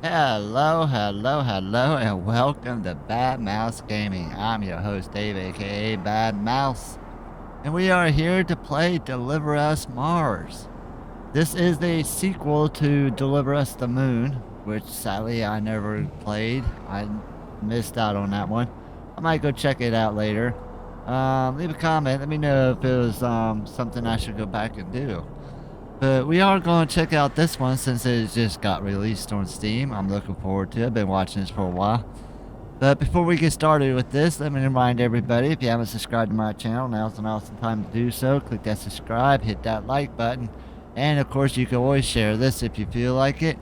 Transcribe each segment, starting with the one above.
Hello, hello, hello, and welcome to Bad Mouse Gaming. I'm your host, Dave, aka Bad Mouse, and we are here to play Deliver Us Mars. This is a sequel to Deliver Us the Moon, which sadly I never played. I missed out on that one. I might go check it out later. Leave a comment, let me know if it was something I should go back and do. But we are going to check out this one since it just got released on Steam. I'm looking forward to it. I've been watching this for a while. But before we get started with this, let me remind everybody, if you haven't subscribed to my channel, now's an awesome time to do so. Click that subscribe, hit that like button, and of course you can always share this if you feel like it.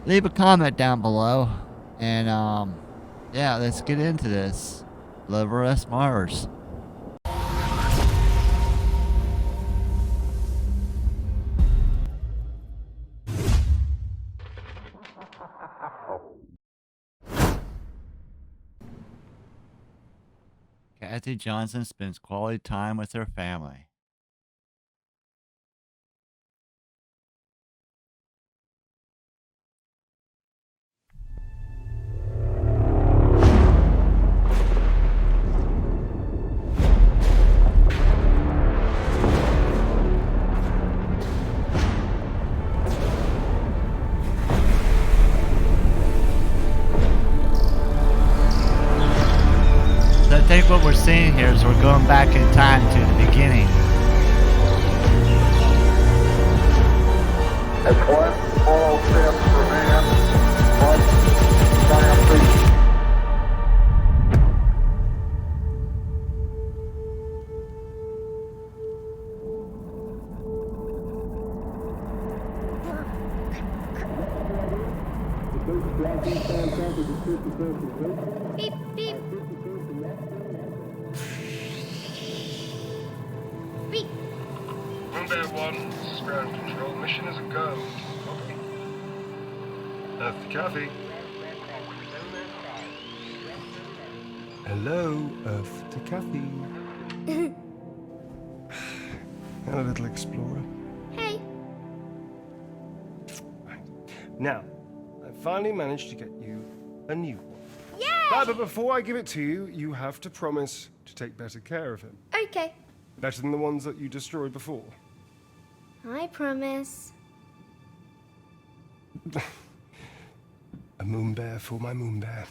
Leave a comment down below, and yeah, let's get into this. Deliver Us Mars. Kathy Johnson spends quality time with her family. So I think what we're seeing here is we're going back in time to the beginning. That's one small step for man, one giant leap. Beep, beep. Beep. MoonBear 1, this is ground control. Mission is a go. Copy. Earth to Kathy. Hello, Earth to Kathy. Hello, little explorer. Hey. Right. Now, I finally managed to get you a new one. Yay! But before I give it to you, you have to promise to take better care of him. Okay. Better than the ones that you destroyed before. I promise. A MoonBear for my MoonBear.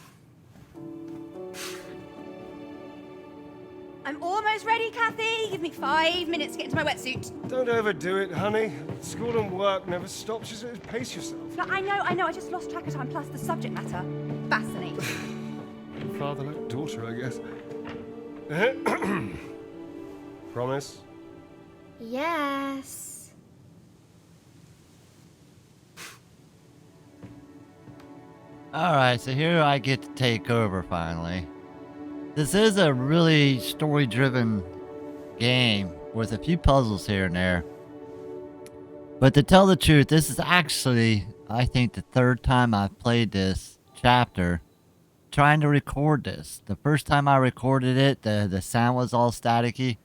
I'm almost ready, Kathy. Give me 5 minutes to get into my wetsuit. Don't overdo it, honey. School and work never stops. Just pace yourself. No, I know. I just lost track of time. Plus, the subject matter. Fascinating. Father like daughter, I guess. Promise? Yes. Alright, so here I get to take over finally. This is a really story-driven game with a few puzzles here and there. But to tell the truth, this is actually, I think, the third time I've played this chapter trying to record this. The first time I recorded it, the sound was all staticky.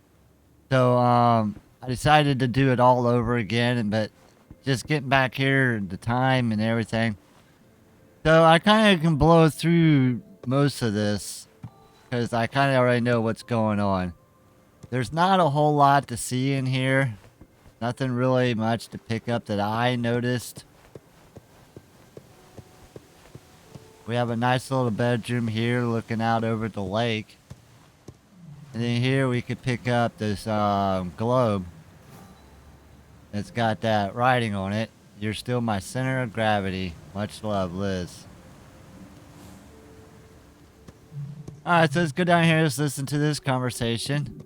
So I decided to do it all over again, but just getting back here, the time and everything. So I kind of can blow through most of this because I kind of already know what's going on. There's not a whole lot to see in here. Nothing really much to pick up that I noticed. We have a nice little bedroom here looking out over the lake. And then here we could pick up this globe. It's got that writing on it. You're still my center of gravity. Much love, Liz. Alright, so let's go down here. Let's listen to this conversation.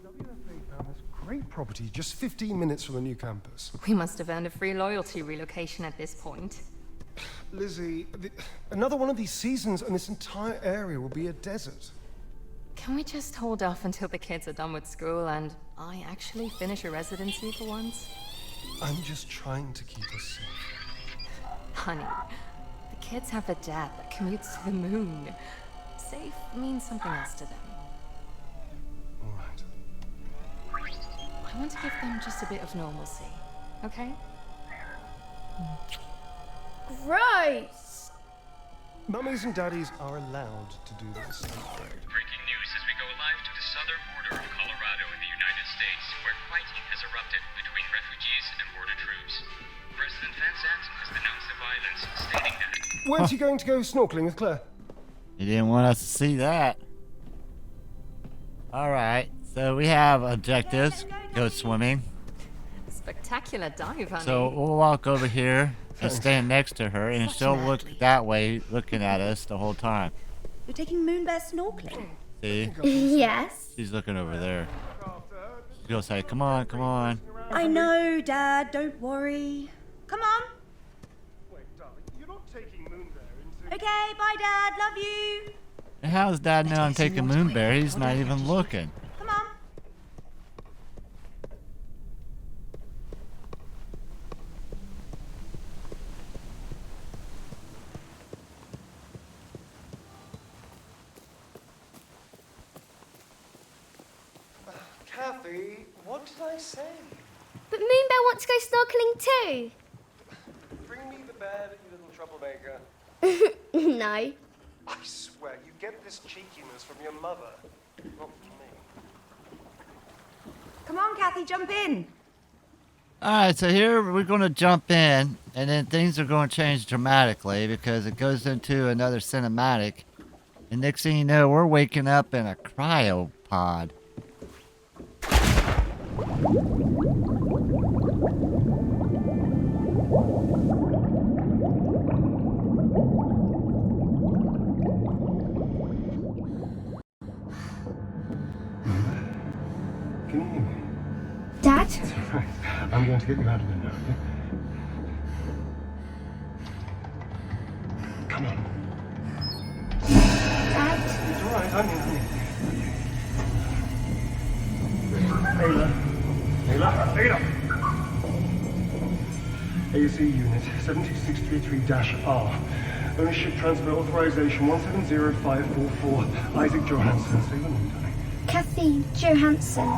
WFA found this great property just 15 minutes from the new campus. We must have earned a free loyalty relocation at this point. Lizzie, another one of these seasons and this entire area will be a desert. Can we just hold off until the kids are done with school and I actually finish a residency for once? I'm just trying to keep us safe. Honey, the kids have a dad that commutes to the moon. Safe means something else to them. All right. I want to give them just a bit of normalcy, okay? Gross! Mummies and daddies are allowed to do this, I'm afraid. Breaking news as we go live to the southern border of Colorado in the United States, where fighting has erupted between refugees and border troops. President Van Sant has denounced the violence, stating that... Weren't you going to go snorkeling with Claire? You didn't want us to see that. Alright, so we have objectives. Go swimming. Spectacular dive, honey. So we'll walk over here and stand next to her, and she'll look that way, looking at us the whole time. You're taking MoonBear snorkeling? See? Yes. She's looking over there. She'll say, come on, come on. I know, Dad. Don't worry. Come on. Wait, darling, you're not taking MoonBear into... Okay, bye, Dad. Love you. And how does Dad know I'm taking MoonBear? He's not even looking. Come on. Kathy, what did I say? But MoonBear wants to go snorkeling too. Bring me the bed, you little troublemaker. No. I swear, you get this cheekiness from your mother, not from me. Come on, Kathy, jump in. Alright, so here we're going to jump in, and then things are going to change dramatically because it goes into another cinematic. And next thing you know, we're waking up in a cryopod. Can you hear me? Dad? Right. I'm going to get you out of there now, okay? Come on. Dad? It's all right, I'm here. Ayla. AC unit 7633-R. Ownership transfer authorization 170544. Isaac Johansson. Say the name, darling. Kathy Johansson.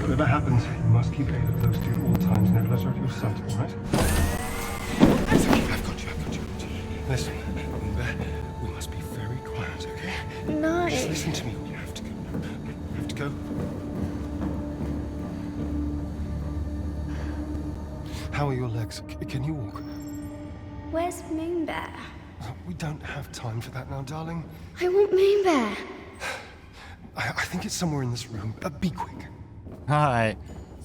Whatever happens, you must keep Ayla close to you at all times. Never let her out of your sight, all right? That's okay. I've got you. Listen, we must be very quiet, okay? No. Just listen to me. You have to go. You have to go. How are your legs? Can you walk? Where's MoonBear? We don't have time for that now, darling. I want MoonBear. I think it's somewhere in this room. Be quick. Alright,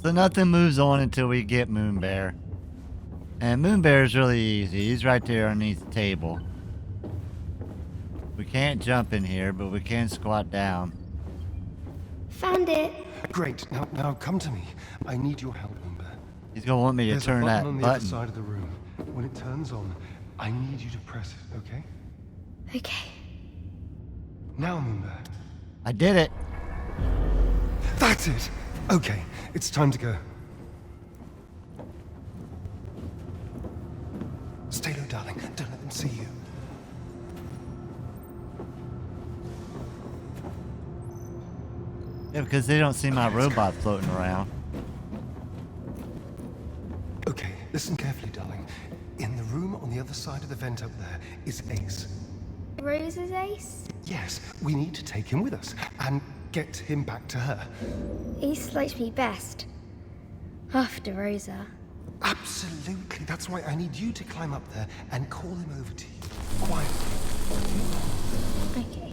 so nothing moves on until we get MoonBear. And MoonBear is really easy. He's right there underneath the table. We can't jump in here, but we can squat down. Found it. Great. Now come to me. I need your help, MoonBear. He's gonna want me to There's turn a that button on the other button. side of the room. When it turns on, I need you to press it, okay? Okay. Now, MoonBear. I did it. That's it. Okay, it's time to go. Stay low, darling. Don't let them see you. Yeah, because they don't see my robot floating around. Okay, listen carefully, darling. In the room on the other side of the vent up there is Ace. Rose's ace? Yes, we need to take him with us and get him back to her. Ace likes me best. After Rosa. Absolutely. That's why I need you to climb up there and call him over to you. Quietly. Okay.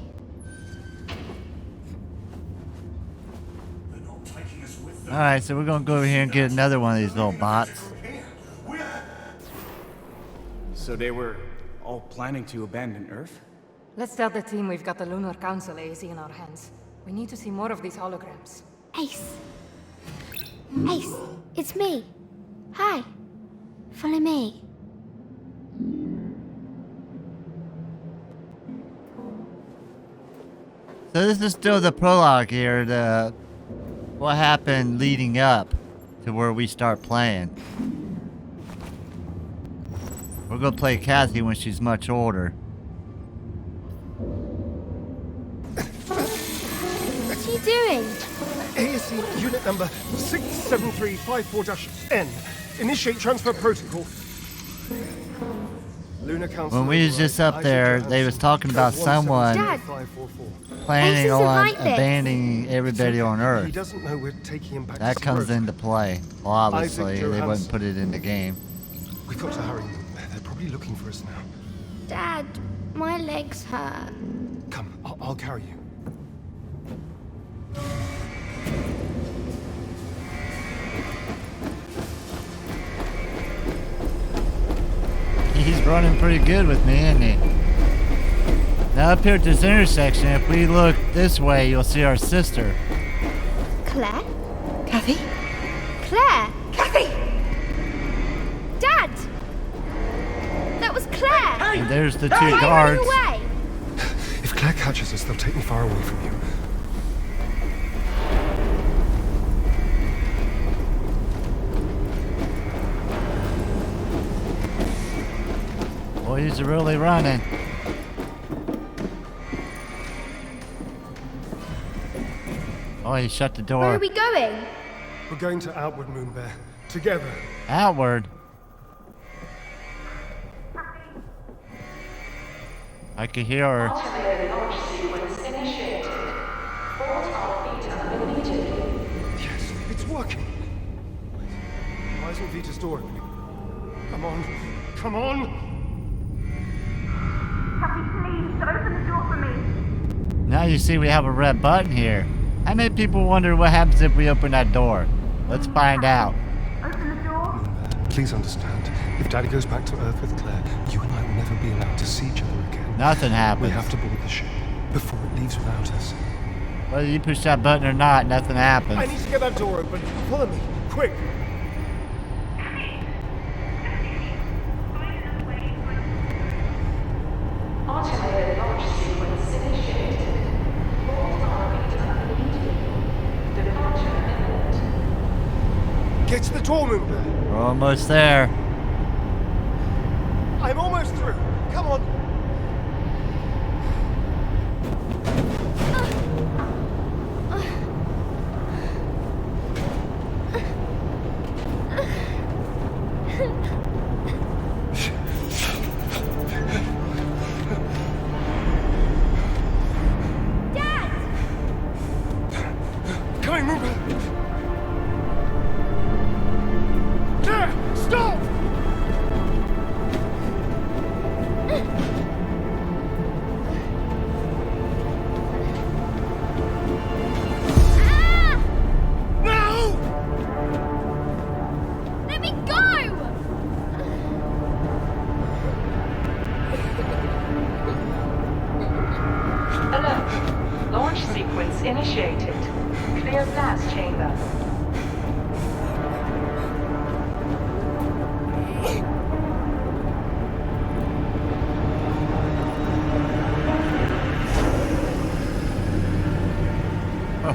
Alright, so we're gonna go over here and get another one of these little bots. So they were all planning to abandon Earth? Let's tell the team we've got the Lunar Council AZ in our hands. We need to see more of these holograms. Ace. Ace, it's me. Hi. Follow me. So this is still the prologue here, what happened leading up to where we start playing. We're gonna play Kathy when she's much older. What are you doing? ASC unit number 67354-N. Initiate transfer protocol. Lunar Council When we was just up there, they was talking about someone Dad. planning Aces are on like this. abandoning everybody on He Earth. doesn't know we're taking him back That to comes Earth. into play. Well, obviously, Isaac they wouldn't Johansson. put it in the game. We've got to hurry. They're probably looking for us now. Dad, my legs hurt. Come, I'll carry you. He's running pretty good with me, isn't he? Now up here at this intersection, if we look this way, you'll see our sister. Claire? Kathy? Claire! Kathy! Dad! That was Claire! And there's the two Why guards. run away? If Claire catches us, they'll take me far away from you. Boy, he's really running. Oh, he shut the Where are door. we going? We're going to Outward, MoonBear. Together. Outward. I could hear her. Yes, it's working. Why isn't Vita's door opening? Come on. Come on! Kathy, please, open the door for me. Now you see we have a red button here. How many people wonder what happens if we open that door? Let's find out. Open the door. Please understand. If Daddy goes back to Earth with Claire, you and I will never be allowed to see each other again. Nothing We happens. have to board the ship before it leaves without us. Whether you push that button or not, nothing happens. I need to get that door open. Follow me, quick! Automated launch sequence initiated. Hold orbit immediately. Departure imminent. Get to the door, MoonBear. We're almost there. I'm almost through. Come on. Dad! Coming, MoonBear. There! Stop! Ah! No! Let me go! Alert. Launch sequence initiated. Clear blast chamber.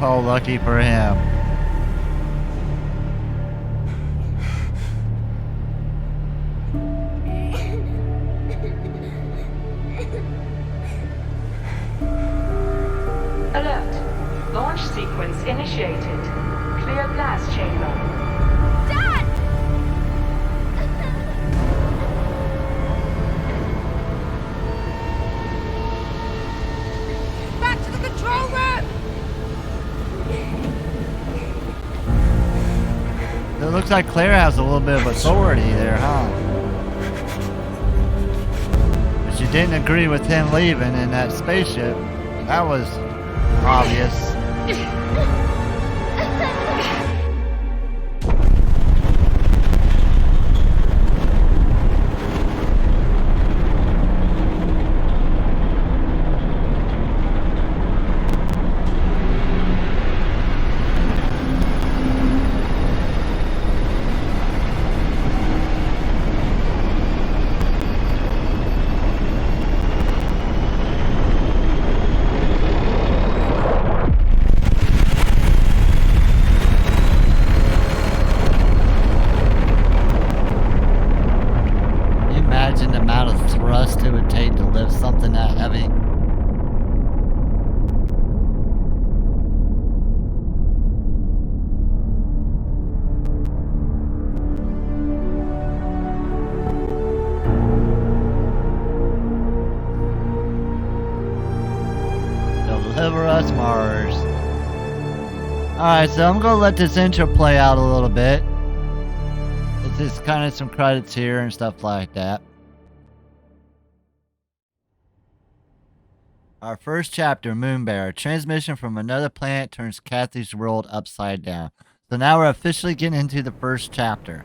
Oh, lucky for him. Alert. Launch sequence initiated. Clear blast chamber. Dad! Back to the control room! It looks like Claire has a little bit of authority there, huh? But she didn't agree with him leaving in that spaceship. That was obvious. Can you imagine the amount of thrust it would take to lift something that heavy? us Mars. Alright, so I'm gonna let this intro play out a little bit. It's just kind of some credits here and stuff like that. Our first chapter, MoonBear. Transmission from another planet turns Kathy's world upside down. So now we're officially getting into the first chapter.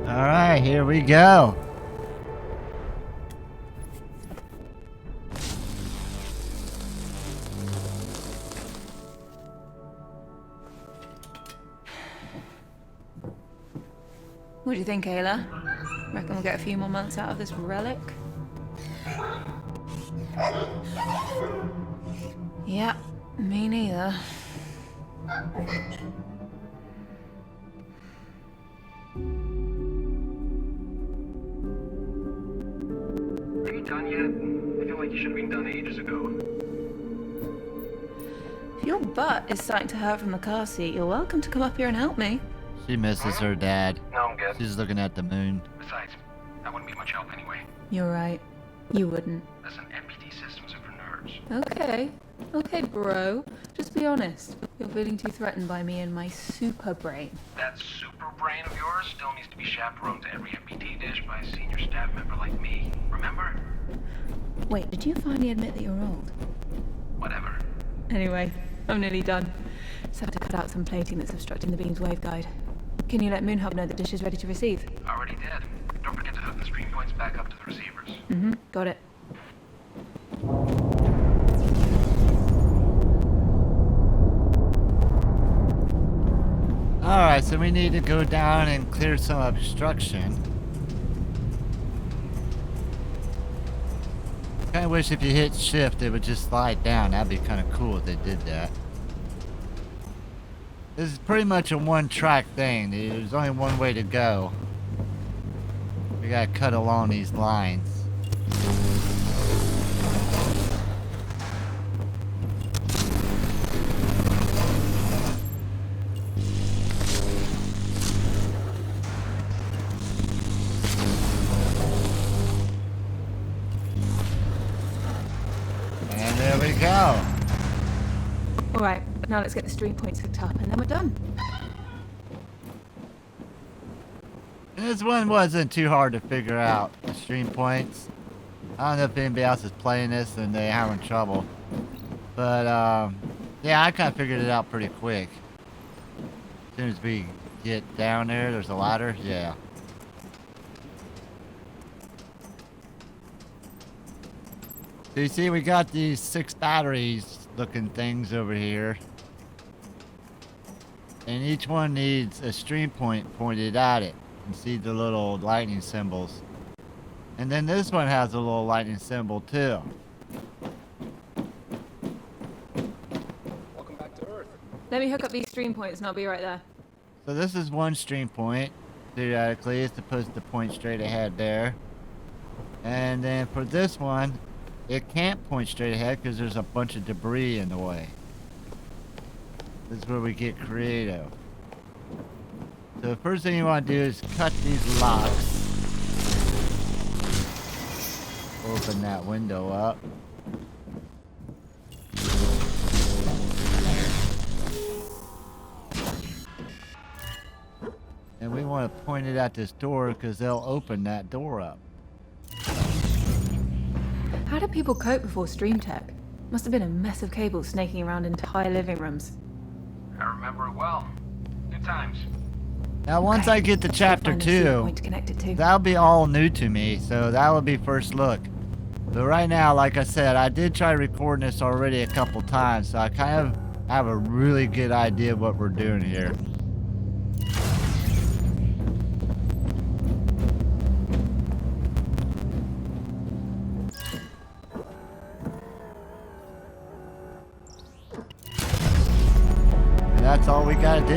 Alright, here we go. What do you think, Ayla? Reckon we'll get a few more months out of this relic? Yeah, me neither. Are you done yet? I feel like you should have been done ages ago. If your butt is starting to hurt from the car seat, you're welcome to come up here and help me. She misses her dad. No, I'm good. She's looking at the moon. Besides, I wouldn't be much help anyway. You're right. You wouldn't. Listen, MPT systems are for nerds. Okay. Okay, bro. Just be honest. You're feeling too threatened by me and my super brain. That super brain of yours still needs to be chaperoned to every MPT dish by a senior staff member like me. Remember? Wait, did you finally admit that you're old? Whatever. Anyway, I'm nearly done. Just have to cut out some plating that's obstructing the beam's waveguide. Can you let Moonhub know the dish is ready to receive? Already did. Don't forget to hook the stream points back up to the receivers. Mm-hmm. Got it. Alright, so we need to go down and clear some obstruction. Kinda wish if you hit shift it would just slide down. That'd be kinda cool if they did that. This is pretty much a one-track thing. There's only one way to go. We gotta cut along these lines. And there we go. Alright, now let's get the stream points hooked up and then we're done. This one wasn't too hard to figure out, the stream points. I don't know if anybody else is playing this and they're having trouble. But, yeah, I kind of figured it out pretty quick. As soon as we get down there's a ladder, yeah. So you see, we got these 6 batteries looking things over here. And each one needs a stream point pointed at it. You see the little lightning symbols. And then this one has a little lightning symbol too. Welcome back to Earth. Let me hook up these stream points and I'll be right there. So this is one stream point. Theoretically, it's supposed to point straight ahead there. And then for this one, it can't point straight ahead because there's a bunch of debris in the way. This is where we get creative. So the first thing you want to do is cut these locks. open that window up. And we want to point it at this door because they'll open that door up. How did people cope before Stream Tech? Must have been a mess of cables snaking around entire living rooms. I remember it well. Good times. Now, once I get to chapter 2, that'll be all new to me, so that'll be first look. But right now, like I said, I did try recording this already a couple times, so I kind of have a really good idea of what we're doing here. That's all we gotta do.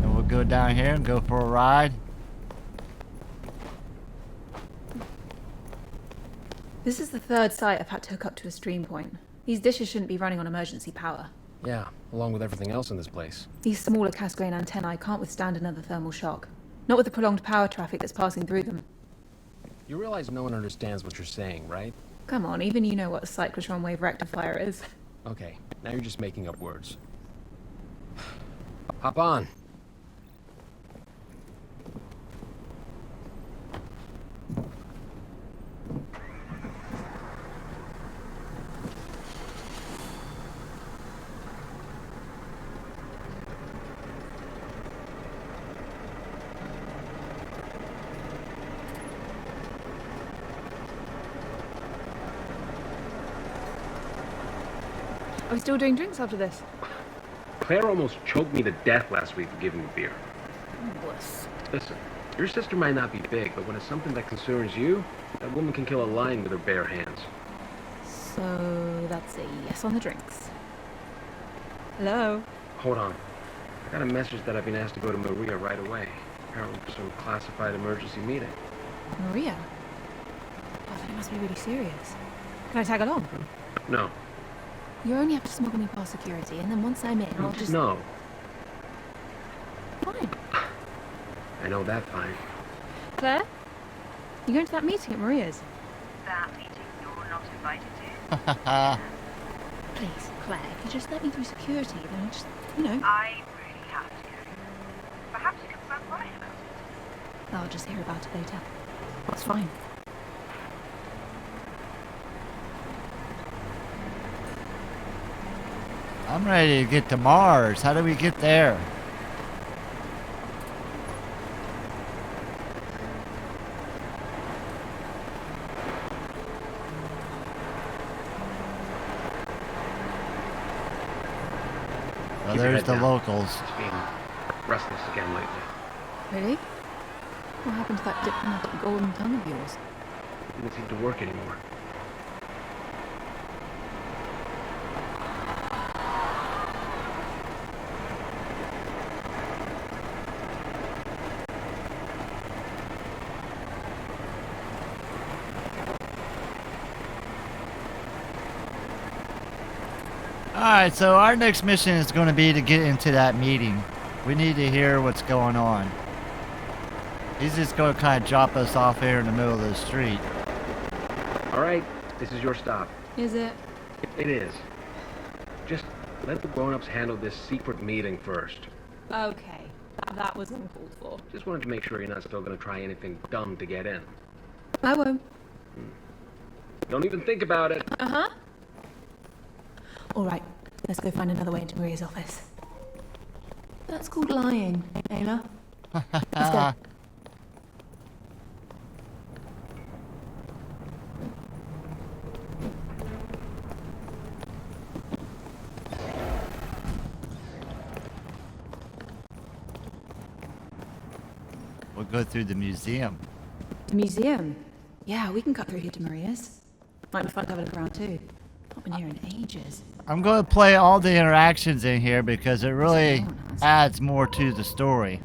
And we'll go down here and go for a ride. This is the third site I've had to hook up to a stream point. These dishes shouldn't be running on emergency power. Yeah, along with everything else in this place. These smaller cast grain antennae can't withstand another thermal shock. Not with the prolonged power traffic that's passing through them. You realize no one understands what you're saying, right? Come on, even you know what a cyclotron wave rectifier is. Okay, now you're just making up words. Hop on. Are we still doing drinks after this? Claire almost choked me to death last week for giving me beer. Wuss. Listen, your sister might not be big, but when it's something that concerns you, that woman can kill a lion with her bare hands. So that's a yes on the drinks. Hello? Hold on. I got a message that I've been asked to go to Maria right away. Apparently for some classified emergency meeting. Maria? Oh, then it must be really serious. Can I tag along? No. You only have to smuggle me past security, and then once I'm in, I'll just... No. Fine. I know that fine. Claire? You going to that meeting at Maria's? That meeting you're not invited to? Please, Claire, if you just let me through security, then I'll just, you know... I really have to go. Perhaps you can phone Brian about it. I'll just hear about it later. That's fine. I'm ready to get to Mars. How do we get there? Well, there's the locals. It's been restless again lately. Really? What happened to that diplomatic golden tongue of yours? It didn't seem to work anymore. Alright, so our next mission is going to be to get into that meeting. We need to hear what's going on. He's just going to kind of drop us off here in the middle of the street. Alright, this is your stop. Is it? It is. Just let the grown-ups handle this secret meeting first. Okay, that was uncalled for. Just wanted to make sure you're not still going to try anything dumb to get in. I won't. Don't even think about it. Uh-huh. All right, let's go find another way into Maria's office. That's called lying, Ayla. Let's go. We'll go through the museum. The museum? Yeah, we can cut through here to Maria's. Might be fun to have a look around too. Not been here in ages. I'm going to play all the interactions in here because it really adds more to the story.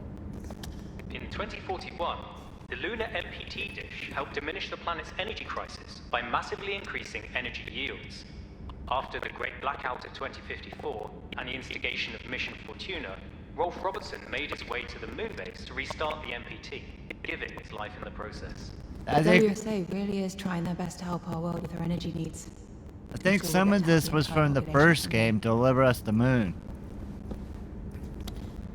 In 2041, the lunar MPT dish helped diminish the planet's energy crisis by massively increasing energy yields. After the Great Blackout of 2054 and the instigation of Mission Fortuna, Rolf Robertson made his way to the moon base to restart the MPT, giving its life in the process. I The think WSA really is trying their best to help our world with our energy needs. some of this was from the first game, Deliver Us the Moon.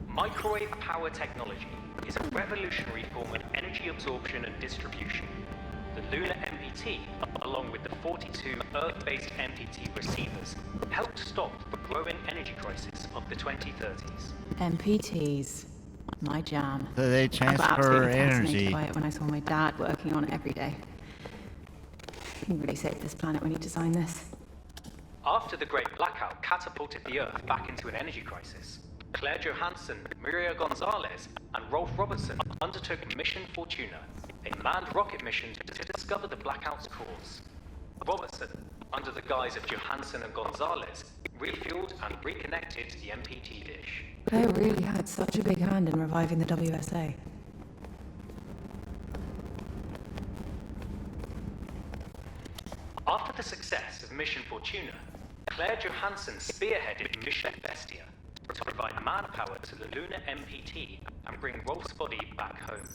Microwave power technology is a revolutionary form of energy absorption and distribution. The lunar MPT, along with the 42 Earth-based MPT receivers, helped stop the growing energy crisis of the 2030s. MPTs. My jam. So they I got transfer absolutely energy. fascinated by it when I saw my dad working on it every day. He really saved this planet when he designed this. After the Great Blackout catapulted the Earth back into an energy crisis, Claire Johansson, Maria Gonzalez, and Rolf Robertson undertook Mission Fortuna, a manned rocket mission to discover the blackout's cause. Robertson, under the guise of Johansson and Gonzalez, refueled and reconnected the MPT dish. Claire really had such a big hand in reviving the WSA. After the success of Mission Fortuna, Claire Johansson spearheaded Mission Bestia to provide manpower to the lunar MPT and bring Rolf's body back home.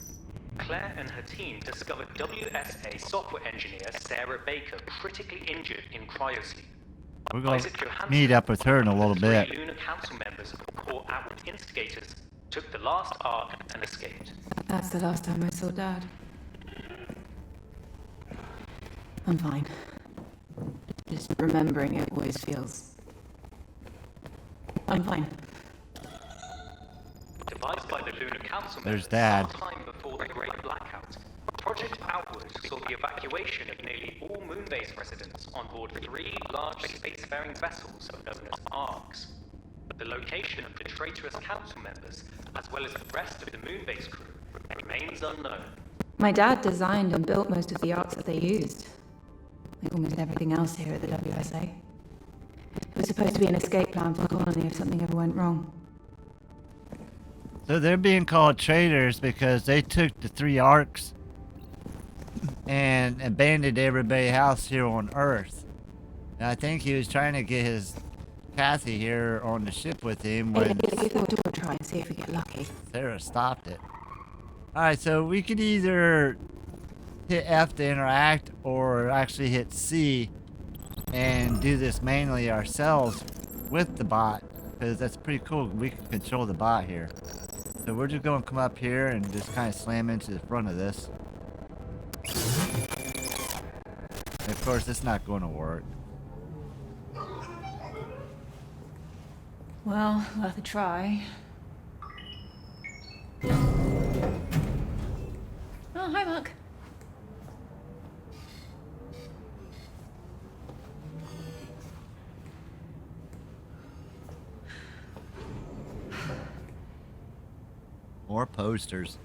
Claire and her team discovered WSA software engineer Sarah Baker critically injured in cryosleep. We're going to meet up with her in a little bit. Three lunar council members of core outward instigators took the last arc and escaped. That's the last time I saw Dad. I'm fine. Just remembering it always feels... I'm fine. Devised by the Lunar Council There's members Dad. sometime before the Great Blackout, Project Outward saw the evacuation of nearly all Moonbase residents on board 3 large spacefaring vessels known as ARCs. The location of the traitorous council members, as well as the rest of the Moonbase crew, remains unknown. My dad designed and built most of the arcs that they used. Like almost everything else here at the WSA. It was supposed to be an escape plan for the colony if something ever went wrong. So they're being called traitors because they took the 3 arcs and abandoned everybody's house here on Earth. And I think he was trying to get his Kathy here on the ship with him when Give the door a try and see if we get lucky. Sarah stopped it. Alright, so we could either hit F to interact or actually hit C and do this manually ourselves with the bot, because that's pretty cool. We can control the bot here. So we're just going to come up here and just kind of slam into the front of this. And of course, it's not going to work. Well, worth a try. Oh, hi, Mark. More posters.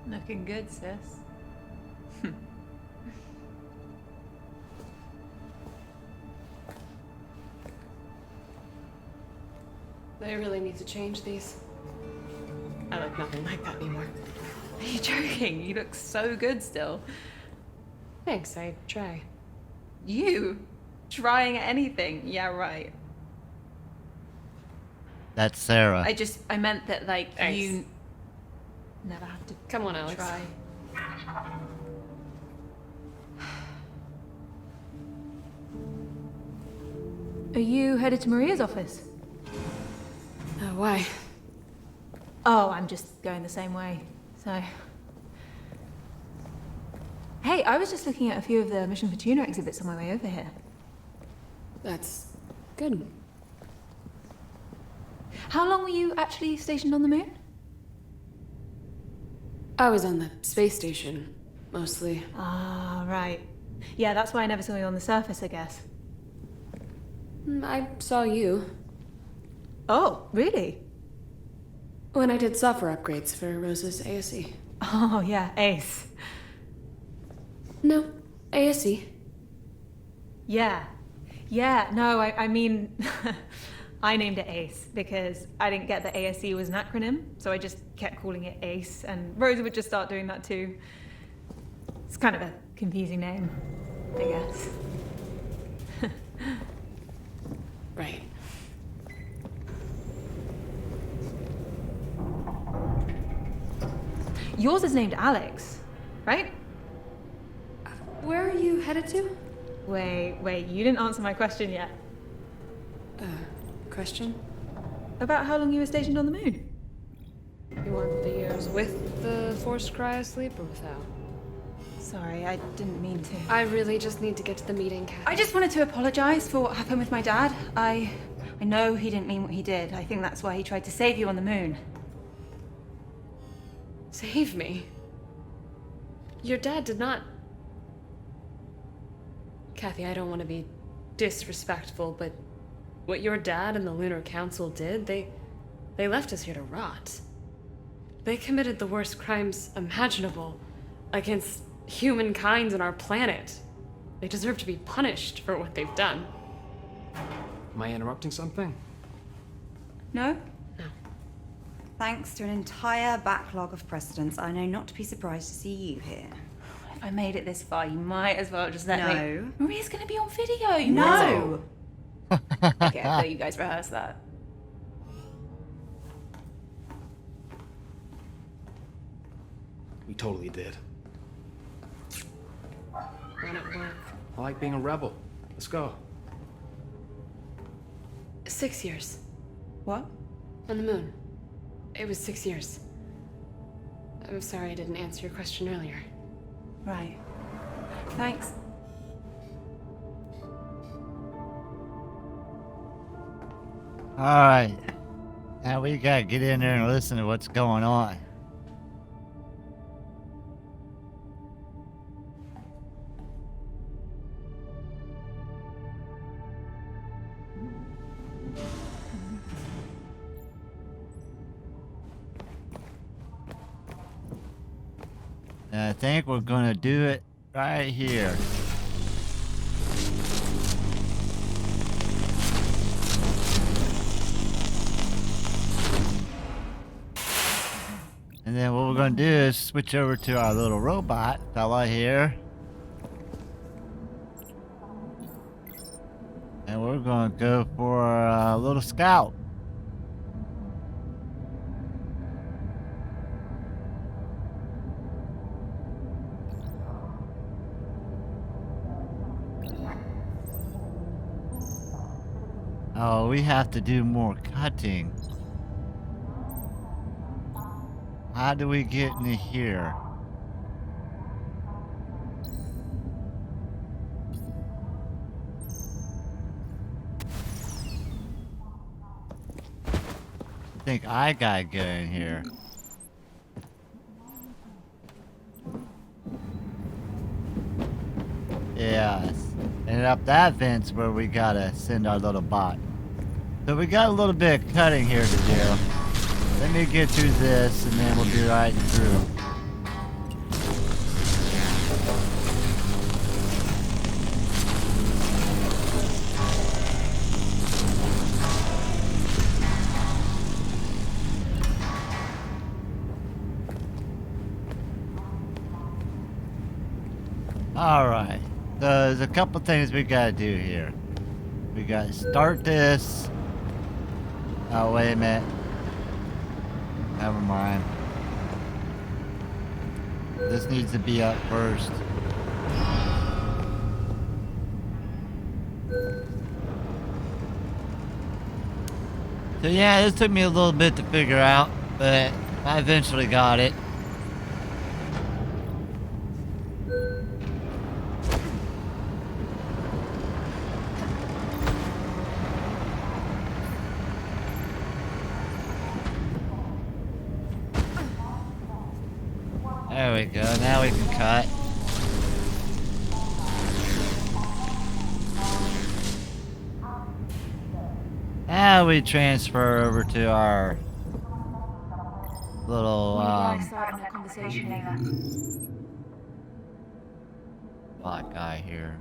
Looking good, sis. They really need to change these. I look nothing like that anymore. Are you joking? You look so good still. Thanks, I try. You? Trying anything? Yeah, right. That's Sarah. I meant that, like, Thanks. you never have to Come on, Alex. try. Are you headed to Maria's office? Why? Oh, I'm just going the same way, so... Hey, I was just looking at a few of the Mission Fortuna exhibits on my way over here. That's good. How long were you actually stationed on the moon? I was on the space station, mostly. Ah, right. Yeah, that's why I never saw you on the surface, I guess. I saw you. Oh, really? When I did software upgrades for Rosa's ASE. Oh, yeah, Ace. No, ASE. Yeah, Yeah, no, I mean, I named it ACE because I didn't get that ASE was an acronym, so I just kept calling it ACE, and Rosa would just start doing that too. It's kind of a confusing name, I guess. Right. Yours is named Alex, right? Where are you headed to? Wait, you didn't answer my question yet. Question? About how long you were stationed on the moon. You want the years with the forced cryosleep or without? Sorry, I didn't mean to. I really just need to get to the meeting, Kathy. I just wanted to apologize for what happened with my dad. I know he didn't mean what he did. I think that's why he tried to save you on the moon. Save me? Your dad did not... Kathy, I don't want to be disrespectful, but what your dad and the Lunar Council did, they left us here to rot. They committed the worst crimes imaginable against humankind and our planet. They deserve to be punished for what they've done. Am I interrupting something? No? No. Thanks to an entire backlog of precedents, I know not to be surprised to see you here. If I made it this far, you might as well just let me... No. Maria's gonna be on video, you No! know. Okay, I thought you guys rehearsed that. We totally did. When it work. I like being a rebel. Let's go. 6 years. What? On the moon. It was 6 years. I'm sorry I didn't answer your question earlier. Right. Thanks. Alright. Now we gotta get in there and listen to what's going on. And I think we're gonna do it right here. And then what we're gonna do is switch over to our little robot fella here. And we're gonna go for a little scout. Oh, we have to do more cutting. How do we get into here? I think I gotta get in here. Yes. And up that vent's where we gotta send our little bot. So we got a little bit of cutting here to do. Let me get through this and then we'll be right through. Alright, so there's a couple things we gotta do here. We gotta start this. Oh, wait a minute. Never mind. This needs to be up first. So yeah, this took me a little bit to figure out, but I eventually got it. There we go, now we can cut. Now we transfer over to our little black guy here.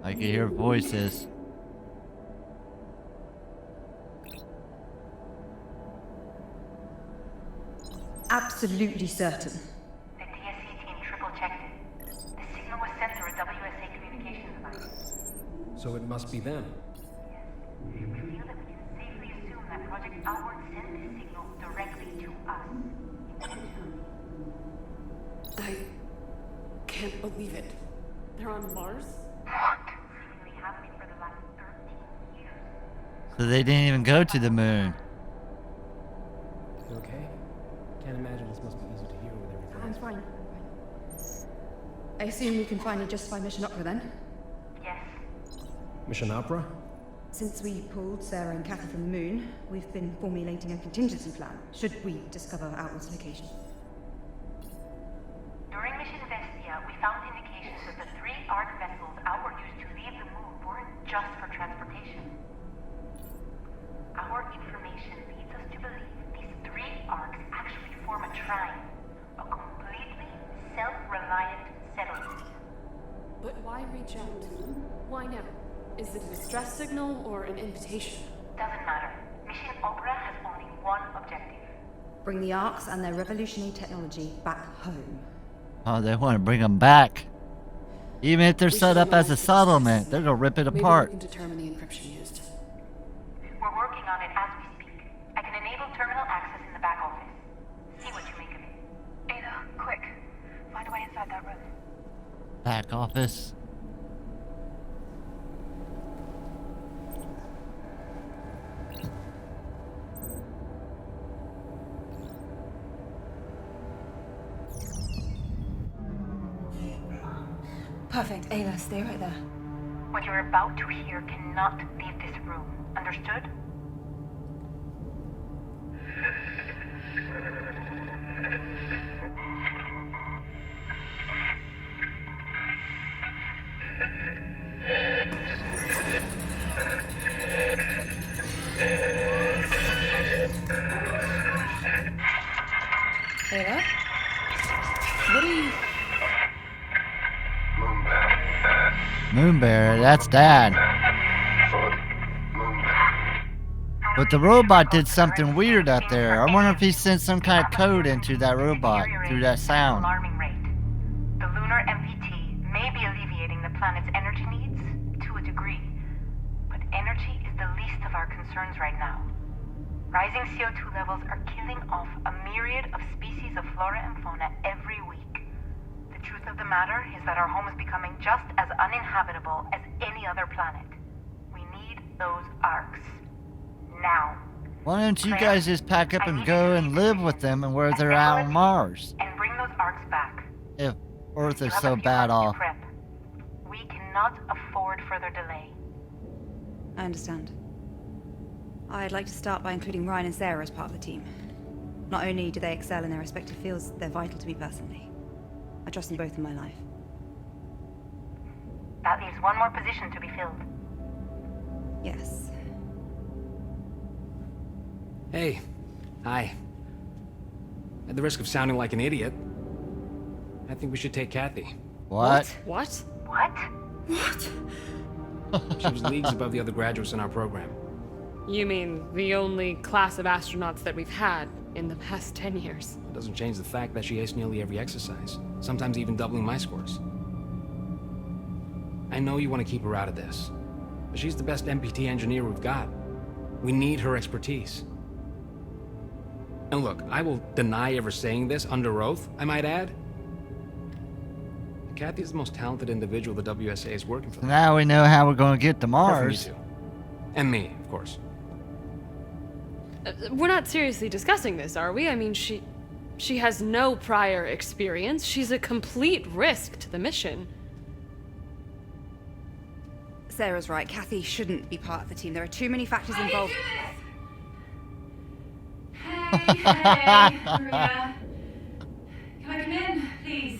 I can hear voices. Absolutely certain. The DSC team triple-checked it. The signal was sent through a WSA communications device. So it must be them. We feel that we can safely assume that Project Outward sent this signal directly to us. Intentionally. I can't believe it. They're on Mars? Seemingly happening for the last 13 years. So they didn't even go to the moon. You okay? Can't imagine this must be easy to hear with everything. I'm fine. I assume we can finally justify Mission Opera then? Yes. Mission Opera? Since we pulled Sarah and Kathy from the moon, we've been formulating a contingency plan, should we discover Outward's location. During Mission Vestia, we found indications that the 3 ARC vessels Outward used to leave the moon weren't just for transportation. Our information leads us to believe these 3 ARCs actually form a trine, a completely self-reliant settlement. But why reach out? Why now? Is it a distress signal or an invitation? Doesn't matter. Mission Opera has only one objective. Bring the ARCs and their revolutionary technology back home. Oh, they want to bring them back. Even if they're set up as a settlement, they're gonna rip it apart. Maybe we can determine the encryption used. We're working on it as we speak. I can enable terminal access in the back office. See what you make of it. Ada, quick. Find a way inside that room. Back office. Perfect. Ayla, stay right there. What you're about to hear cannot leave this room. Understood? Ayla? What are you... MoonBear, that's Dad. But the robot did something weird up there. I wonder if he sent some kind of code into that robot through that sound. Alarming rate. The lunar MPT may be alleviating the planet's energy needs to a degree, but energy is the least of our concerns right now. Rising CO2 levels are killing off a myriad of species of flora and fauna every week. The truth of the matter is that our home is becoming just as uninhabitable as any other planet. We need those arcs. Now. Why don't you guys just pack up and go and live with them and where they're out on Mars? And bring those arcs back. If Earth is You have so a few bad months to off. prep. We cannot afford further delay. I understand. I'd like to start by including Ryan and Sarah as part of the team. Not only do they excel in their respective fields, they're vital to me personally. I trust them both in my life. That leaves one more position to be filled. Yes. Hey. Hi. At the risk of sounding like an idiot, I think we should take Kathy. What? What? What? What? She was leagues above the other graduates in our program. You mean the only class of astronauts that we've had in the past 10 years? It doesn't change the fact that she aced nearly every exercise, sometimes even doubling my scores. I know you want to keep her out of this, but she's the best MPT engineer we've got. We need her expertise. And look, I will deny ever saying this under oath, I might add. Kathy is the most talented individual the WSA is working for. Now we know how we're going to get to Apart from you Mars. two. And me, of course. We're not seriously discussing this, are we? I mean, she has no prior experience. She's a complete risk to the mission. Sarah's right. Kathy shouldn't be part of the team. There are too many factors involved. Hey, Maria. Can I come in, please?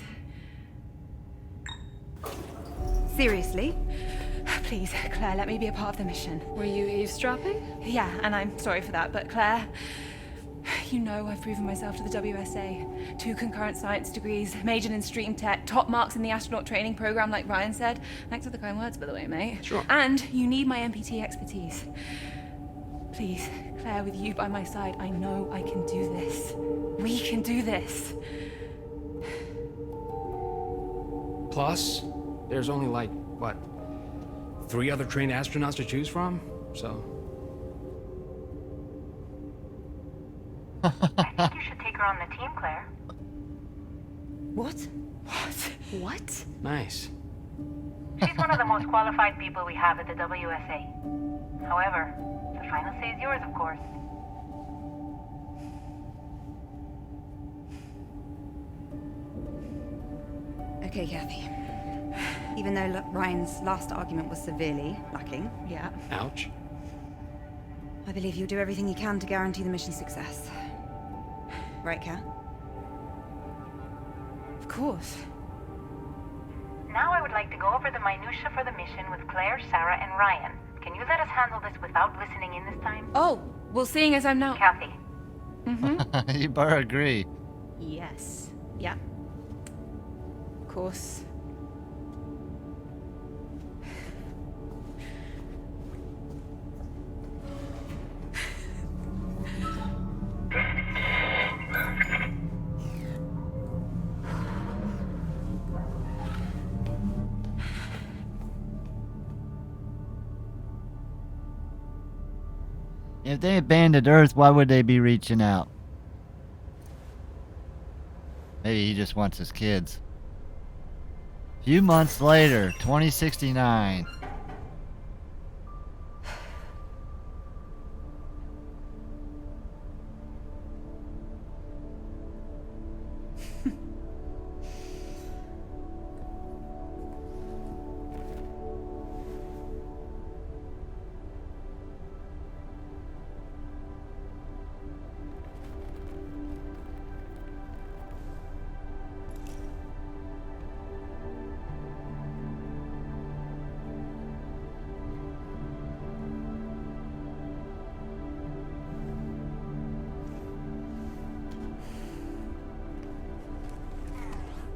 Seriously? Please, Claire, let me be a part of the mission. Were you eavesdropping? Yeah, and I'm sorry for that, but Claire, You know I've proven myself to the WSA. 2 concurrent science degrees, majored in stream tech, top marks in the astronaut training program like Ryan said. Thanks for the kind words, by the way, mate. Sure. And you need my MPT expertise. Please, Claire, with you by my side, I know I can do this. We can do this. Plus, there's only like, what, 3 other trained astronauts to choose from? So... I think you should take her on the team, Claire. What? What? Nice. She's one of the most qualified people we have at the WSA. However, the final say is yours, of course. Okay, Kathy. Even though Ryan's last argument was severely lacking, yeah. Ouch. I believe you'll do everything you can to guarantee the mission's success. Right, Kat? Of course. Now I would like to go over the minutiae for the mission with Claire, Sarah, and Ryan. Can you let us handle this without listening in this time? Oh, well, seeing as I'm now... Kathy. Mm-hmm. You better agree. Yes. Yeah. Of course. If they abandoned Earth, why would they be reaching out? Maybe he just wants his kids. Few months later, 2069.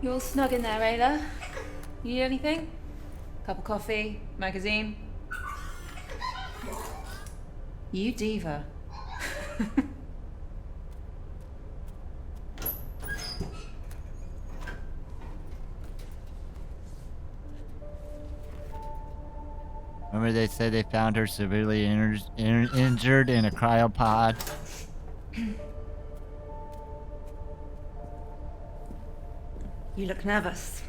You all snug in there, Ayla? You need anything? Cup of coffee? Magazine? You diva. Remember they said they found her severely injured in a cryopod? You look nervous.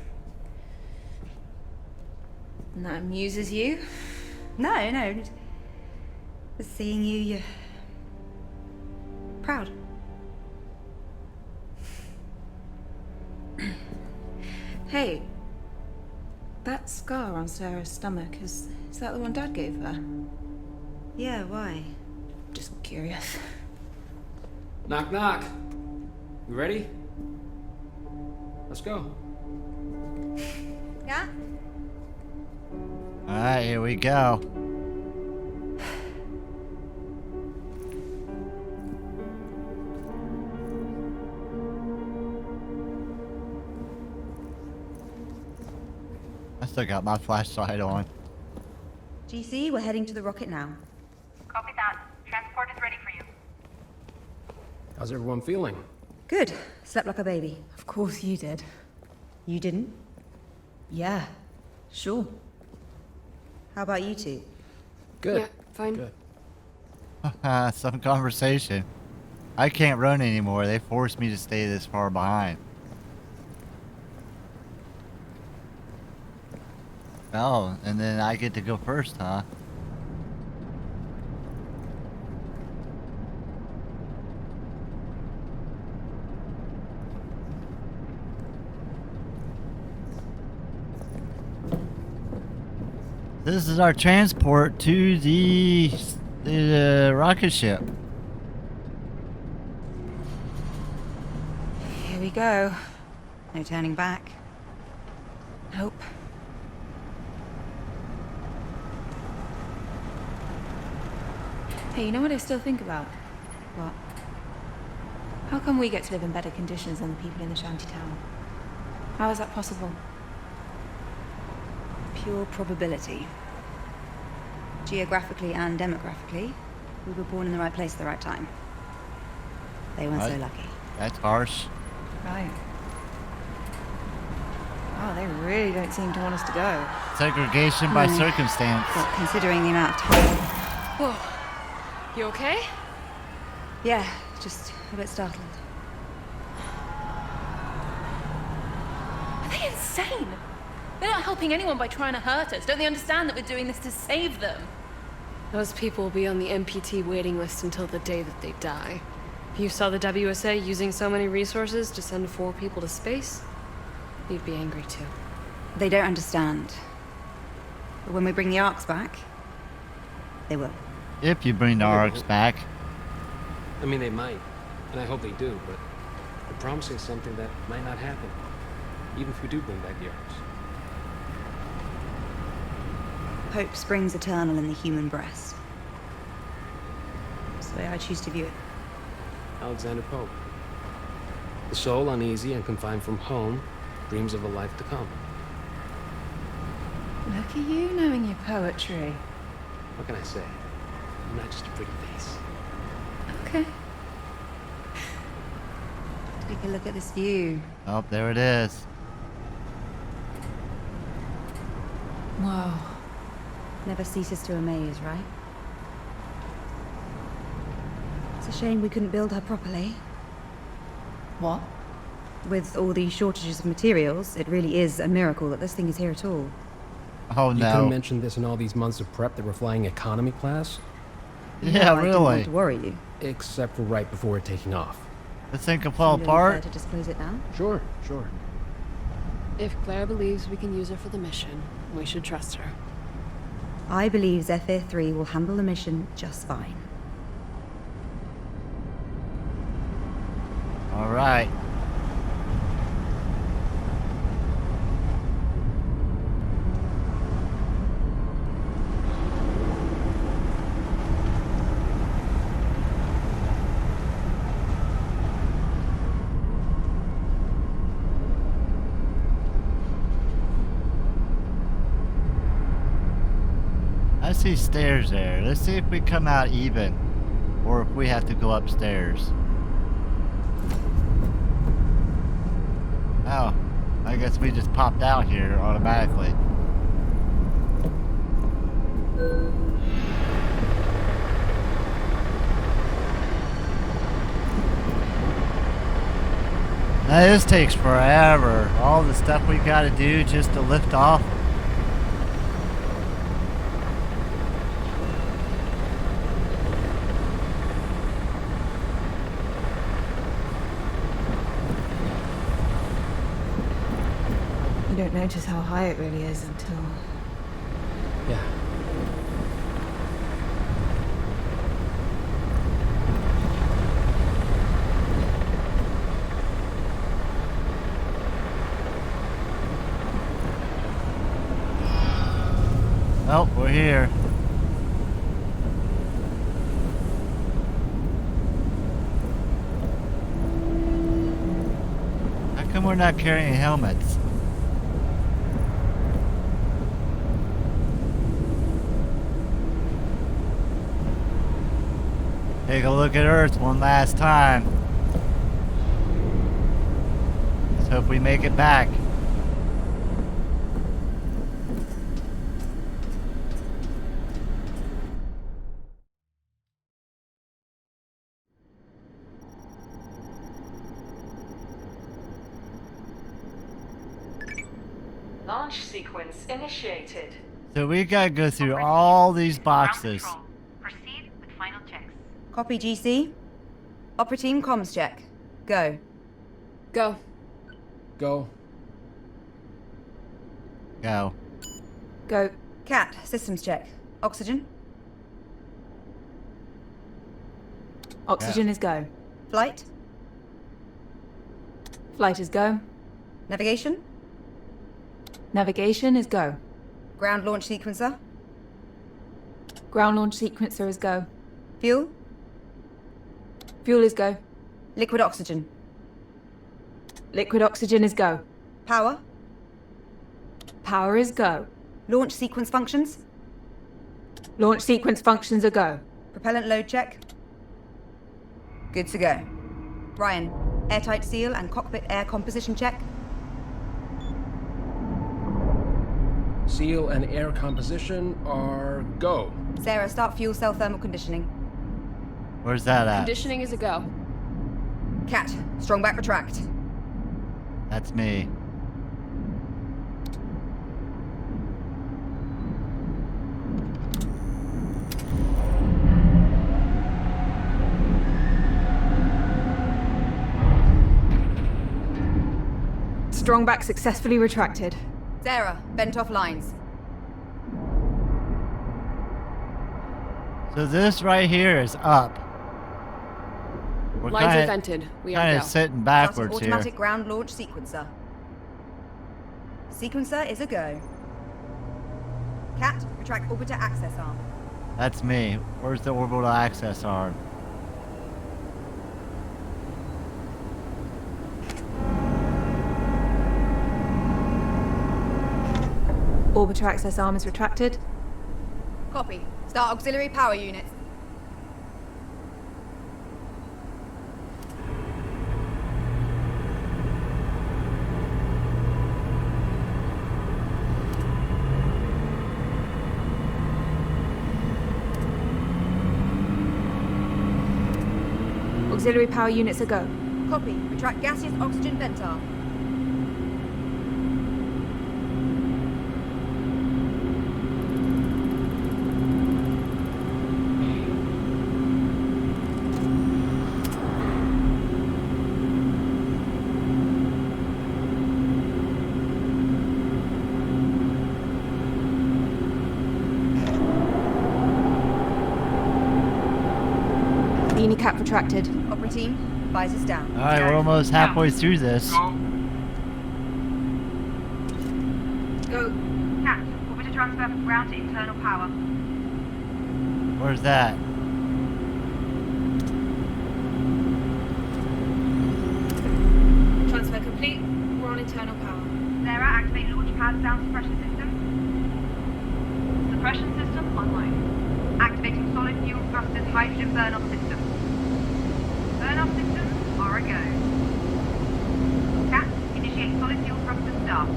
And that amuses you? No. Just seeing you, you're proud. Hey, that scar on Sarah's stomach, is that the one Dad gave her? Yeah, why? Just curious. Knock, knock. You ready? Let's go. Yeah? Alright, here we go. I still got my flashlight on. GC, we're heading to the rocket now. Copy that. Transport is ready for you. How's everyone feeling? Good. Slept like a baby. Of course you did. You didn't? Yeah, sure. How about you two? Good. Yeah, fine. Good. Some conversation. I can't run anymore. They forced me to stay this far behind. Oh, and then I get to go first, huh? This is our transport to the rocket ship. Here we go. No turning back. Nope. Hey, you know what I still think about? What? How come we get to live in better conditions than the people in the shanty town? How is that possible? Pure probability. Geographically and demographically, we were born in the right place at the right time. They weren't so lucky. That's harsh. Right. Oh, they really don't seem to want us to go. Segregation by circumstance. But considering the amount of time... Whoa. You okay? Yeah, just a bit startled. Are they insane? They're not helping anyone by trying to hurt us. Don't they understand that we're doing this to save them? Those people will be on the MPT waiting list until the day that they die. If you saw the WSA using so many resources to send 4 people to space, you'd be angry too. They don't understand. But when we bring the arcs back, they will. If you bring the arcs back. I mean, they might, and I hope they do, but they're promising something that might not happen, even if we do bring back the arcs. Hope springs eternal in the human breast. That's the way I choose to view it. Alexander Pope. The soul, uneasy and confined from home, dreams of a life to come. Look at you knowing your poetry. What can I say? I'm not just a pretty face. Okay. Take a look at this view. Oh, there it is. Whoa. Never ceases to amaze, right? It's a shame we couldn't build her properly. What? With all these shortages of materials, it really is a miracle that this thing is here at all. Oh, You no. could have mentioned this in all these months of prep that we're flying economy class. Yeah, I really. didn't want to worry you. Except for right before we're taking off. This thing can fall You don't care apart. to disclose it now? Sure. If Claire believes we can use her for the mission, we should trust her. I believe Zephyr 3 will handle the mission just fine. All right. I see stairs there. Let's see if we come out even, or if we have to go upstairs. Oh, I guess we just popped out here automatically. Now this takes forever. All the stuff we gotta do just to lift off. You don't notice how high it really is until... Yeah. Oh, we're here. How come we're not carrying helmets? Take a look at Earth one last time. Let's hope we make it back. Launch sequence initiated. So we gotta go through all these boxes. Proceed with final checks. Copy, GC. Opera team comms check. Go. Go. Go. Go. Go. Cat, systems check. Oxygen. Oxygen is go. Flight. Flight is go. Navigation. Navigation is go. Ground launch sequencer. Ground launch sequencer is go. Fuel. Fuel is go. Liquid oxygen. Liquid oxygen is go. Power. Power is go. Launch sequence functions. Launch sequence functions are go. Propellant load check. Good to go. Ryan, airtight seal and cockpit air composition check. Seal and air composition are go. Sarah, start fuel cell thermal conditioning. Where's that at? Conditioning is a go. Cat, strong back retract. That's me. Strong back successfully retracted. Sarah, bent off lines. So this right here is up. We're Lines kinda, are vented. We are kind go. of sitting Starting backwards here. automatic ground launch sequencer. Sequencer is a go. Cat, retract orbiter access arm. That's me. Where's the orbital access arm? Orbiter access arm is retracted. Copy. Start auxiliary power units. Auxiliary power units are go. Copy. Retract gaseous oxygen vent arm. Beanie cap retracted. Opera team, visors down. Alright, we're almost halfway through this. Go. Cat, orbiter transfer from ground to internal power. Where's that? Transfer complete. We're on internal power. Sarah, activate launch pad sound suppression system. Suppression system online. Activating solid fuel thrusters hydrogen burn-off system. Burn-off systems are a go. Cat, initiate solid fuel thruster start.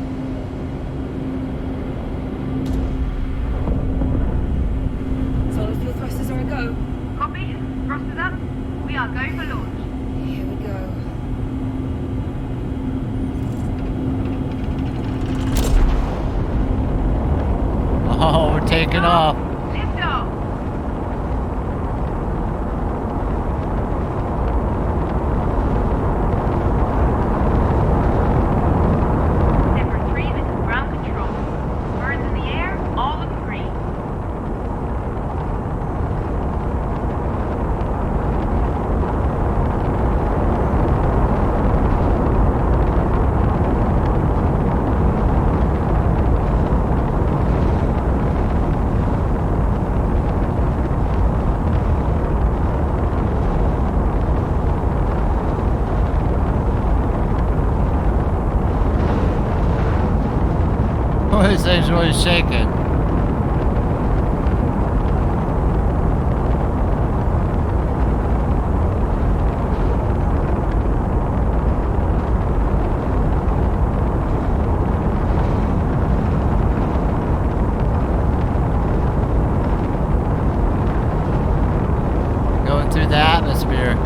Solid fuel thrusters are a go. Copy. Thrusters up. We are go for launch. Here we go. Oh, we're taking off. Lift off. Zebra 3, this is ground control. Birds in the air, all look green. Oh, this thing's really shaking. Going through the atmosphere.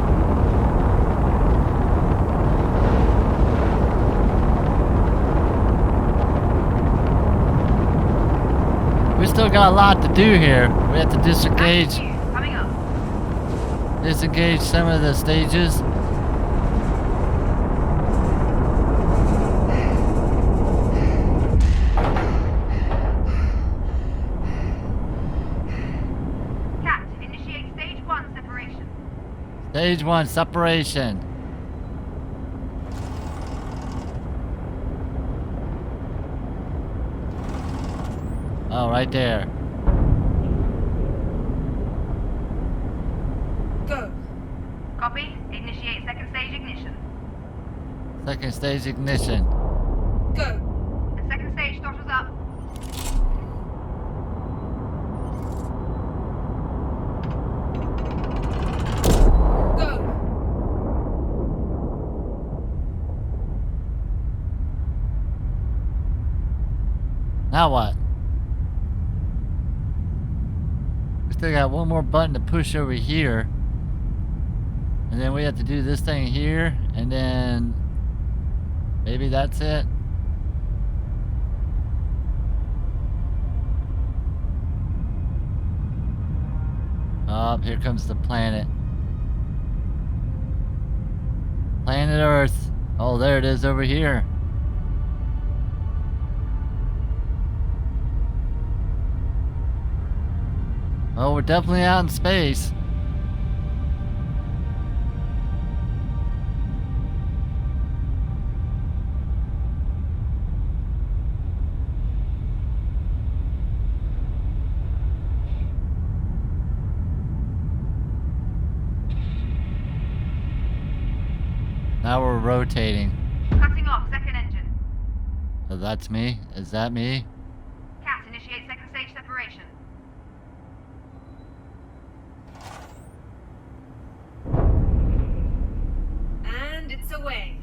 We still got a lot to do here. We have to disengage Coming up. some of the stages. Cat, initiate stage 1 separation. Stage 1 separation. Oh, right there. Go. Copy. Initiate second stage Second stage ignition. Go. And second stage throttles up. Go. Now what? We still got one more button to push over here. And then we have to do this thing here. And then maybe that's it. Oh, here comes the planet. Planet Earth. Oh, there it is over here. Oh, we're definitely out in space. Now we're rotating. Cutting off second engine. Oh, that's me? Is that me? Cat, initiate second stage separation. And it's away.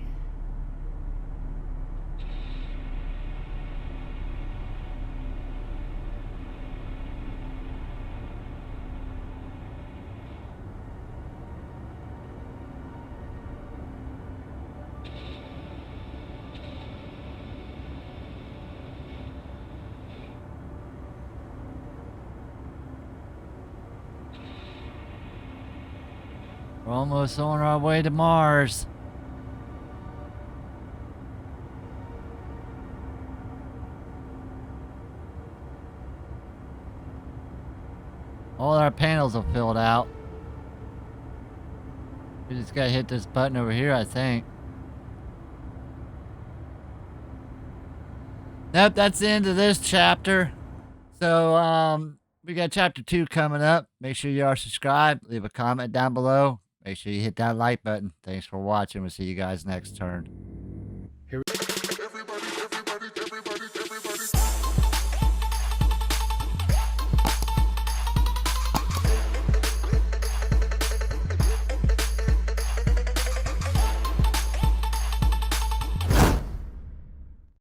We're almost on our way to Mars. All our panels are filled out. We just gotta hit this button over here, I think. Nope, that's the end of this chapter. So, we got chapter 2 coming up. Make sure you are subscribed. Leave a comment down below. Make sure you hit that like button. Thanks for watching. We'll see you guys next turn.